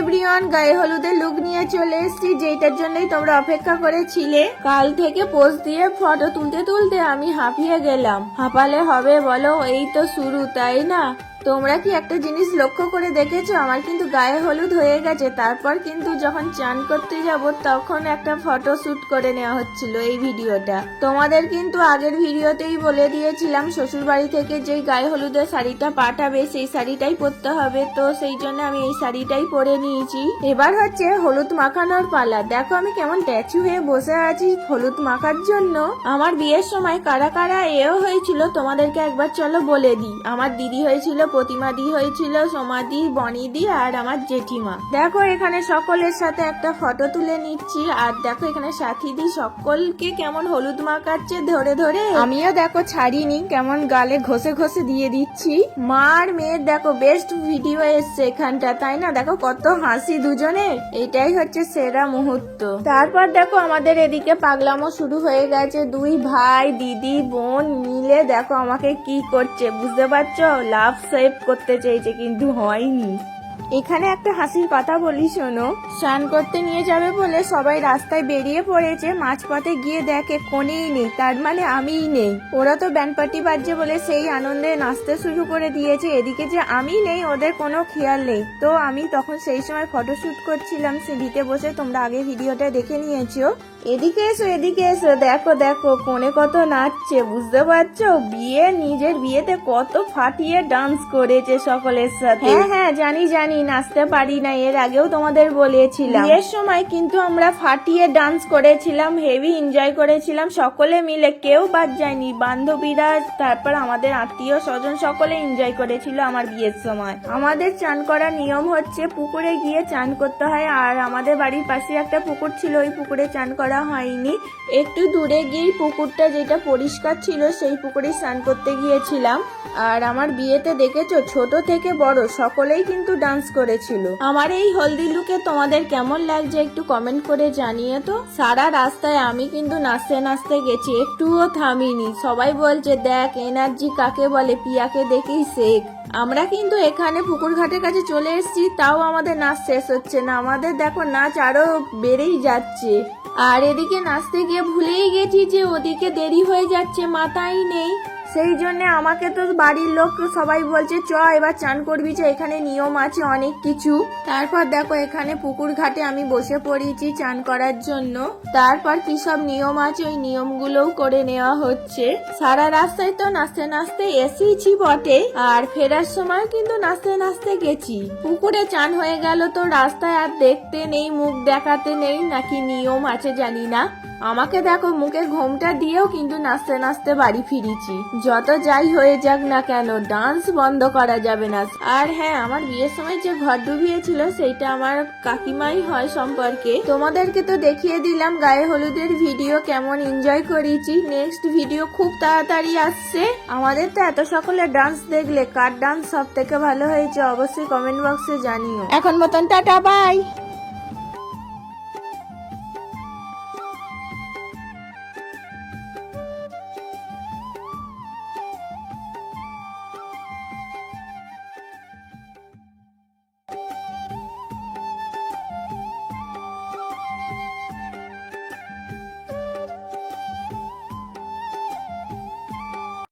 Everyone, গায়ে হলুদের look নিয়ে চলে এসেছি, যেটার জন্যই তোমরা অপেক্ষা করেছিলে। কাল থেকে পোজ দিয়ে ফটো তুলতে তুলতে আমি হাঁপিয়ে গেলাম। হাঁপালে হবে বলো, এই তো শুরু, তাই না? তোমরা কি একটা জিনিস লক্ষ্য করে দেখেছো? আমার কিন্তু গায়ে হলুদ হয়ে গেছে, তারপর কিন্তু যখন চান করতে যাব তখন একটা ফটো শুট করে নেওয়া হচ্ছিল এই ভিডিওটা। তোমাদের কিন্তু আগের ভিডিওতেই বলে দিয়েছিলাম শ্বশুর বাড়ি থেকে যেই গায়ে হলুদের শাড়িটা পাঠাবে সেই শাড়িটাই পরতে হবে, তো সেই জন্য আমি এই শাড়িটাই পরে নিয়েছি। এবার হচ্ছে হলুদ মাখানোর পালা। দেখো আমি কেমন ট্যাচু হয়ে বসে আছি হলুদ মাখার জন্য। আমার বিয়ের সময় কারা কারা এও হয়েছিল তোমাদেরকে একবার চলো বলে দিই। আমার দিদি হয়েছিল, প্রতিমা দি হয়েছিল, সোমাদি, বনিদি আর আমার জেঠিমা। দেখো এখানে সকলের সাথে একটা ফটো তুলে নিচ্ছি, আর দেখো এখানে সাথীদি সকলকে কেমন হলুদ মাখাচ্ছে ধরে ধরে। আমিও দেখো ছাড়িনি, কেমন গালে ঘষে ঘষে দিয়ে দিচ্ছি। মার মেয়ের দেখো বেস্ট ভিডিও এসছে এখানটা, তাই না? দেখো কত হাসি দুজনে, এটাই হচ্ছে সেরা মুহূর্ত। তারপর দেখো আমাদের এদিকে পাগলামো শুরু হয়ে গেছে। দুই ভাই দিদি বোন মিলে দেখো আমাকে কি করছে বুঝতে পারছো? লাভ সেভ করতে চেয়েছে কিন্তু হয়নি। এখানে একটা হাসির কথা বলি শোনো। স্নান করতে নিয়ে যাবে বলে সবাই রাস্তায় বেরিয়ে পড়েছে, মাঝপথে গিয়ে দেখে কোনেই নেই, তার মানে আমিই নেই। ওরা তো ব্যান্ড পার্টি বাজছে বলে সেই আনন্দে নাচতে শুরু করে দিয়েছে, এদিকে যে আমি নেই ওদের কোনো খেয়াল নেই। তো আমি তখন সেই সময় ফটোশুট করছিলাম সিঁড়িতে বসে, তোমরা আগে ভিডিওটা দেখে নিয়েছো। এদিকে এসো, এদিকে এসো, দেখো দেখো কোনে কত নাচছে বুঝতে পারছো? নিজের বিয়েতে কত ফাটিয়ে ডান্স করেছে সকলের সাথে। হ্যাঁ হ্যাঁ জানি জানি, নাচতে পারি না, এর আগেও তোমাদের বলেছিলাম। বিয়ের সময় কিন্তু আমরা ফাটিয়ে ডান্স করেছিলাম, হেভি এনজয় করেছিলাম সকলে মিলে, কেউ বাদ যায়নি। বান্ধবীরা, তারপর আমাদের আত্মীয় স্বজন সকলে এনজয় করেছিল আমার বিয়ের সময়। আমাদের চান করার নিয়ম হচ্ছে পুকুরে গিয়ে চান করতে হয়, আর আমাদের বাড়ির পাশে একটা পুকুর ছিল, ওই পুকুরে চান করা হয়নি। একটু দূরে গিয়ে পুকুরটা যেটা পরিষ্কার ছিল সেই পুকুরে স্নান করতে গিয়েছিলাম। আর আমার বিয়েতে দেখেছো ছোট থেকে বড় সকলেই কিন্তু ডান্স করেছিল। আমার এই হলদি লুকে তোমাদের কেমন লাগছে একটু কমেন্ট করে জানিয়ে তো। সারা রাস্তায় আমি কিন্তু নাচতে নাচতে গেছি, একটুও থামিনি। সবাই বলছে দেখ এনার্জি কাকে বলে, পিয়াকে দেখেই শেখ। আমরা কিন্তু এখানে পুকুর ঘাটের কাছে চলে এসেছি, তাও আমাদের নাচ শেষ হচ্ছে না। আমাদের দেখো নাচ আরো বেড়েই যাচ্ছে। আর এদিকে নাচতে গিয়ে ভুলেই গেছি যে ওদিকে দেরি হয়ে যাচ্ছে, মাথায় নেই। সেই জন্য আমাকে তো বাড়ির লোক সবাই বলছে চ এবার চান করবি, চ এখানে নিয়ম আছে অনেক কিছু। তারপর দেখো এখানে পুকুর ঘাটে আমি বসে পড়েছি চান করার জন্য। তারপর কি সব নিয়ম আছে ওই নিয়মগুলোও করে নেওয়া হচ্ছে। সারা রাস্তায় তো নাচতে নাচতে এসেছি বটে, আর ফেরার সময় কিন্তু নাচতে নাচতে গেছি। পুকুরে চান হয়ে গেল তো রাস্তায় আর দেখতে নেই, মুখ দেখাতে নেই, নাকি নিয়ম আছে জানি না। আমাকে দেখো মুখে ঘোমটা দিয়েও কিন্তু নাচতে নাচতে বাড়ি ফিরেছি। যত যাই হয়ে যাক না কেন ডান্স বন্ধ করা যাবে না। আর হ্যাঁ, আমার বিয়ের সময় যে ঘর ডুবিয়েছিল সেইটা আমার কাকিমাই হয় সম্পর্কে। তোমাদেরকে তো দেখিয়ে দিলাম গায়ে হলুদের ভিডিও কেমন এনজয় করেছি। নেক্সট ভিডিও খুব তাড়াতাড়ি আসছে। আমাদের তো এত সকলের ডান্স দেখলে কার ডান্স সব থেকে ভালো হয়েছে অবশ্যই কমেন্ট বক্সে জানিও। এখন মতন টাটা, বাই।